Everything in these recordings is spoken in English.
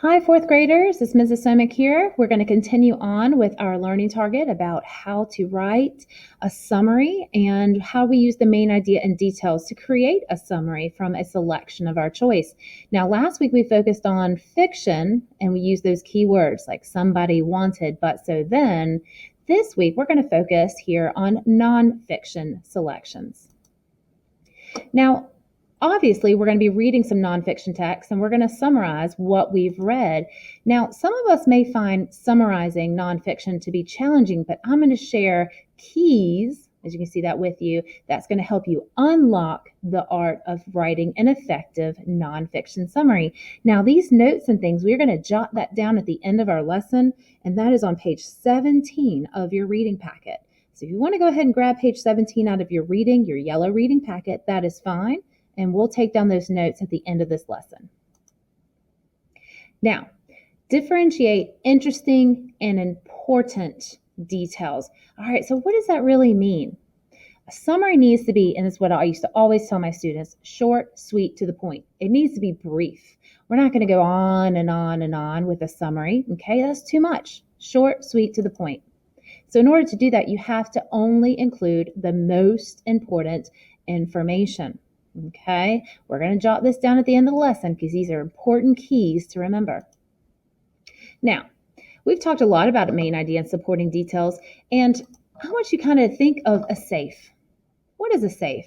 Hi, fourth graders. It's Mrs. Somick here. We're going to continue on with our learning target about how to write a summary and how we use the main idea and details to create a summary from a selection of our choice. Now, last week we focused on fiction and we used those key words like somebody, wanted, but, so, then. This week we're going to focus here on nonfiction selections. Now, obviously, we're going to be reading some nonfiction text and we're going to summarize what we've read. Now, some of us may find summarizing nonfiction to be challenging, but I'm going to share keys, as you can see that with you, that's going to help you unlock the art of writing an effective nonfiction summary. Now, these notes and things, we're going to jot that down at the end of our lesson, and that is on page 17 of your reading packet. So if you want to go ahead and grab page 17 out of your yellow reading packet, that is fine. And we'll take down those notes at the end of this lesson. Now, differentiate interesting and important details. All right, so what does that really mean? A summary needs to be, and this is what I used to always tell my students, short, sweet, to the point. It needs to be brief. We're not going to go on and on and on with a summary, okay? That's too much. Short, sweet, to the point. So in order to do that, you have to only include the most important information. Okay, we're going to jot this down at the end of the lesson because these are important keys to remember. Now, we've talked a lot about main idea and supporting details, and I want you to kind of think of a safe. What is a safe?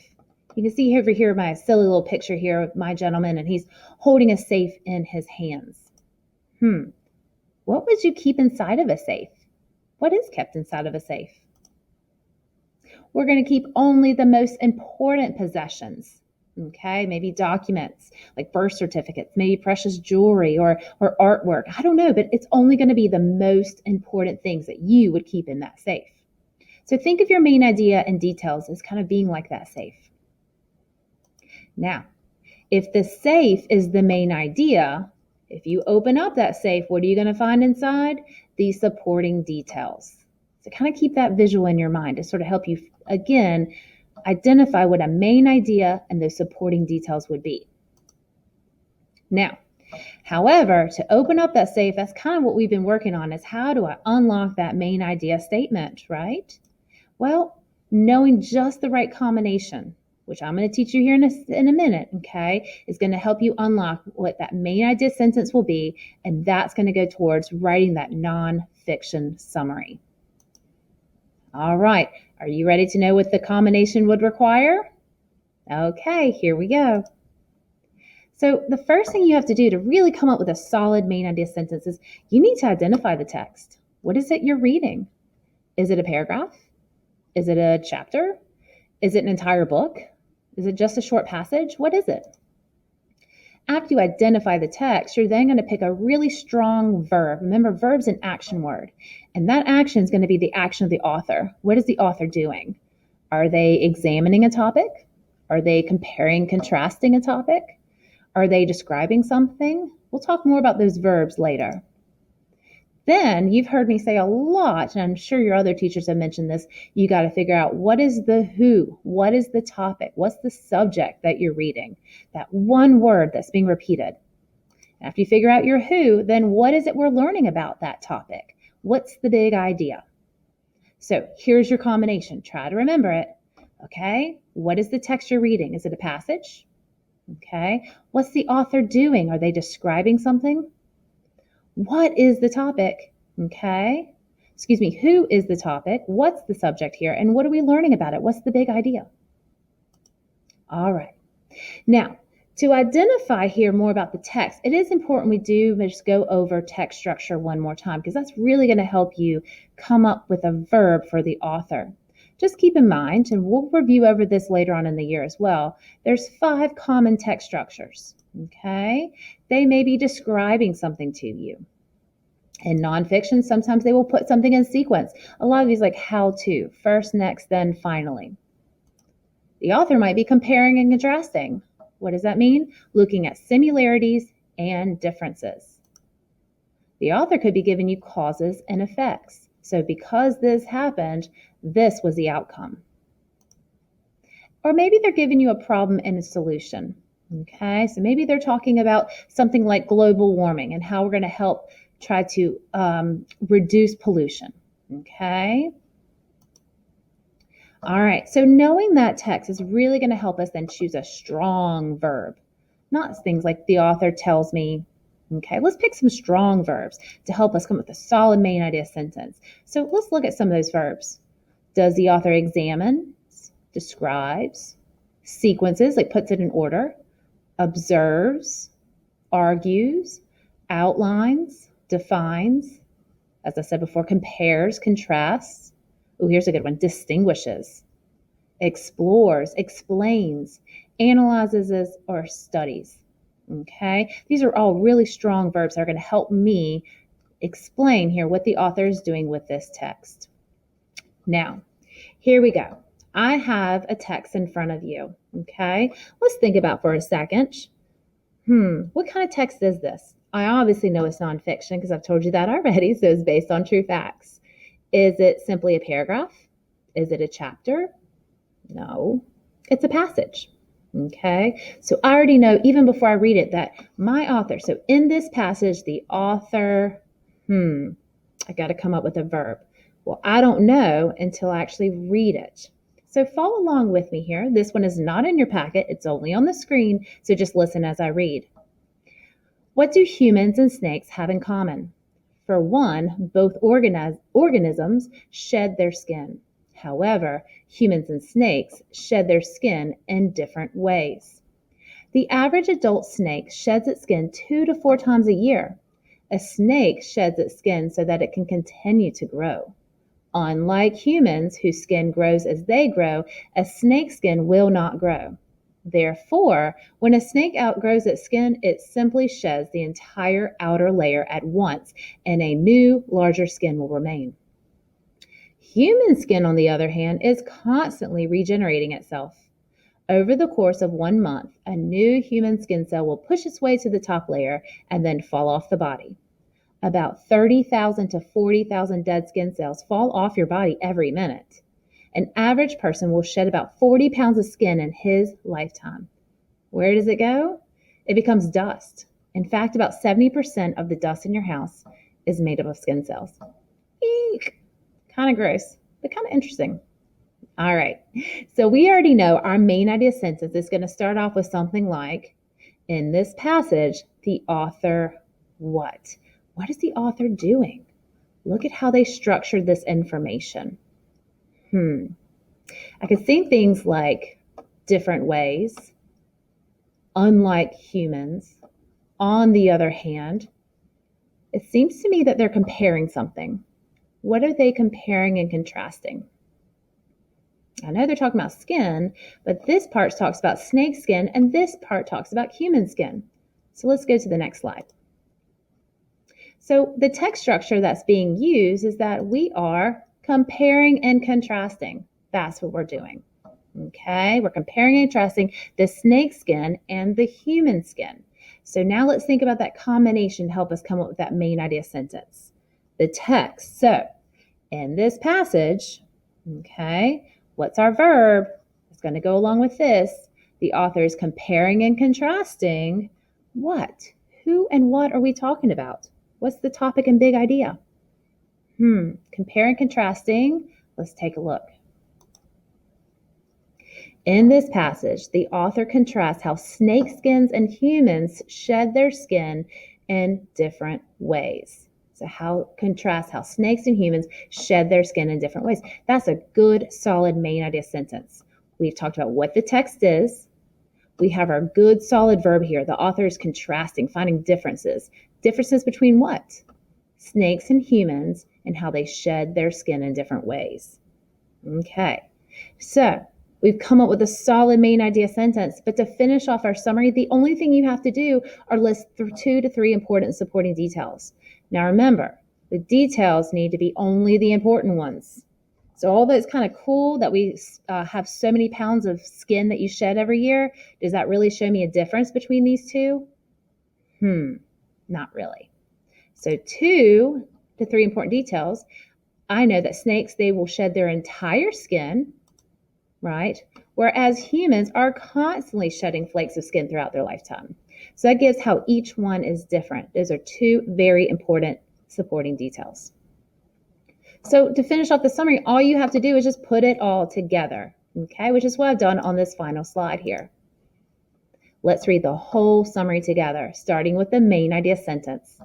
You can see over here my silly little picture here of my gentleman, and he's holding a safe in his hands. What would you keep inside of a safe? What is kept inside of a safe? We're going to keep only the most important possessions. Okay, maybe documents like birth certificates, maybe precious jewelry or artwork. I don't know, but it's only going to be the most important things that you would keep in that safe. So think of your main idea and details as kind of being like that safe. Now, if the safe is the main idea, if you open up that safe, what are you going to find inside? These supporting details. So kind of keep that visual in your mind to sort of help you, again, identify what a main idea and those supporting details would be. Now, however, to open up that safe, that's kind of what we've been working on, is how do I unlock that main idea statement, right? Well, knowing just the right combination, which I'm going to teach you here in a minute, okay, is going to help you unlock what that main idea sentence will be, and that's going to go towards writing that nonfiction summary. All right, are you ready to know what the combination would require? Okay, here we go. So the first thing you have to do to really come up with a solid main idea sentence is you need to identify the text. What is it you're reading? Is it a paragraph? Is it a chapter? Is it an entire book? Is it just a short passage? What is it? After you identify the text, you're then going to pick a really strong verb. Remember, verb's an action word, and that action is going to be the action of the author. What is the author doing? Are they examining a topic? Are they comparing, contrasting a topic? Are they describing something? We'll talk more about those verbs later. Then you've heard me say a lot, and I'm sure your other teachers have mentioned this, you got to figure out what is the who, what is the topic, what's the subject that you're reading, that one word that's being repeated. After you figure out your who, then what is it we're learning about that topic? What's the big idea? So here's your combination. Try to remember it. Okay, what is the text you're reading? Is it a passage? Okay, what's the author doing? Are they describing something? What is the topic? Okay. Excuse me, who is the topic? What's the subject here? And what are we learning about it? What's the big idea? All right. Now, to identify here more about the text, it is important we do just go over text structure one more time because that's really going to help you come up with a verb for the author. Just keep in mind, and we'll review over this later on in the year as well, there's 5 common text structures. Okay, they may be describing something to you. In nonfiction, sometimes they will put something in sequence. A lot of these like how to, first, next, then, finally. The author might be comparing and contrasting. What does that mean? Looking at similarities and differences. The author could be giving you causes and effects. So because this happened, this was the outcome. Or maybe they're giving you a problem and a solution. Okay, so maybe they're talking about something like global warming and how we're going to help try to reduce pollution. Okay. All right, so knowing that text is really going to help us then choose a strong verb, not things like the author tells me. Okay, let's pick some strong verbs to help us come up with a solid main idea sentence. So let's look at some of those verbs. Does the author examine, describes, sequences, like puts it in order, observes, argues, outlines, defines, as I said before, compares, contrasts. Oh, here's a good one, distinguishes, explores, explains, analyzes, or studies. Okay, these are all really strong verbs that are going to help me explain here what the author is doing with this text. Now, here we go. I have a text in front of you. Okay, let's think about for a second. What kind of text is this? I obviously know it's nonfiction because I've told you that already, so it's based on true facts. Is it simply a paragraph? Is it a chapter? No, it's a passage. Okay, so I already know even before I read it that my author, so in this passage, the author, I got to come up with a verb. Well, I don't know until I actually read it. So follow along with me here. This one is not in your packet, it's only on the screen, so just listen as I read. What do humans and snakes have in common? For one, both organisms shed their skin. However, humans and snakes shed their skin in different ways. The average adult snake sheds its skin 2 to 4 times a year. A snake sheds its skin so that it can continue to grow. Unlike humans, whose skin grows as they grow, a snake's skin will not grow. Therefore, when a snake outgrows its skin, it simply sheds the entire outer layer at once, and a new, larger skin will remain. Human skin, on the other hand, is constantly regenerating itself. Over the course of 1 month, a new human skin cell will push its way to the top layer and then fall off the body. About 30,000 to 40,000 dead skin cells fall off your body every minute. An average person will shed about 40 pounds of skin in his lifetime. Where does it go? It becomes dust. In fact, about 70% of the dust in your house is made up of skin cells. Eek! Kind of gross, but kind of interesting. All right, so we already know our main idea sentence is going to start off with something like, in this passage, the author what? What is the author doing? Look at how they structured this information. I could think things like different ways, unlike humans. On the other hand, it seems to me that they're comparing something. What are they comparing and contrasting? I know they're talking about skin, but this part talks about snake skin and this part talks about human skin. So let's go to the next slide. So the text structure that's being used is that we are comparing and contrasting. That's what we're doing. Okay, we're comparing and contrasting the snake skin and the human skin. So now let's think about that combination to help us come up with that main idea sentence. The text. So in this passage, okay, what's our verb? It's going to go along with this. The author is comparing and contrasting what? Who and what are we talking about? What's the topic and big idea? Compare and contrasting. Let's take a look. In this passage, the author contrasts how snake skins and humans shed their skin in different ways. So contrast how snakes and humans shed their skin in different ways. That's a good, solid main idea sentence. We've talked about what the text is. We have our good, solid verb here. The author is contrasting, finding differences. Differences between what? Snakes and humans and how they shed their skin in different ways. Okay, so we've come up with a solid main idea sentence, but to finish off our summary, the only thing you have to do are list 2 to 3 important supporting details. Now remember, the details need to be only the important ones. So all that's kind of cool that we have so many pounds of skin that you shed every year, does that really show me a difference between these two? Not really. So 2 to 3 important details. I know that snakes, they will shed their entire skin, right? whereas humans are constantly shedding flakes of skin throughout their lifetime. So that gives how each one is different. Those are two very important supporting details. So to finish off the summary, all you have to do is just put it all together, okay, which is what I've done on this final slide here. Let's read the whole summary together, starting with the main idea sentence.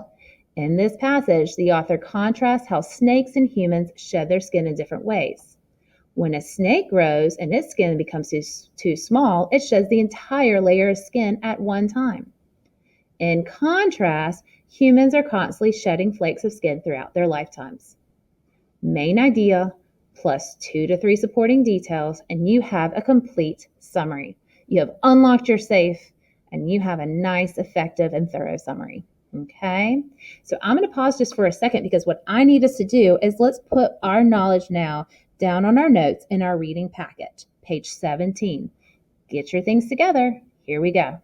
In this passage, the author contrasts how snakes and humans shed their skin in different ways. When a snake grows and its skin becomes too small, it sheds the entire layer of skin at one time. In contrast, humans are constantly shedding flakes of skin throughout their lifetimes. Main idea plus 2 to 3 supporting details, and you have a complete summary. You have unlocked your safe, and you have a nice, effective, and thorough summary. Okay, so I'm going to pause just for a second because what I need us to do is let's put our knowledge now down on our notes in our reading packet, page 17. Get your things together. Here we go.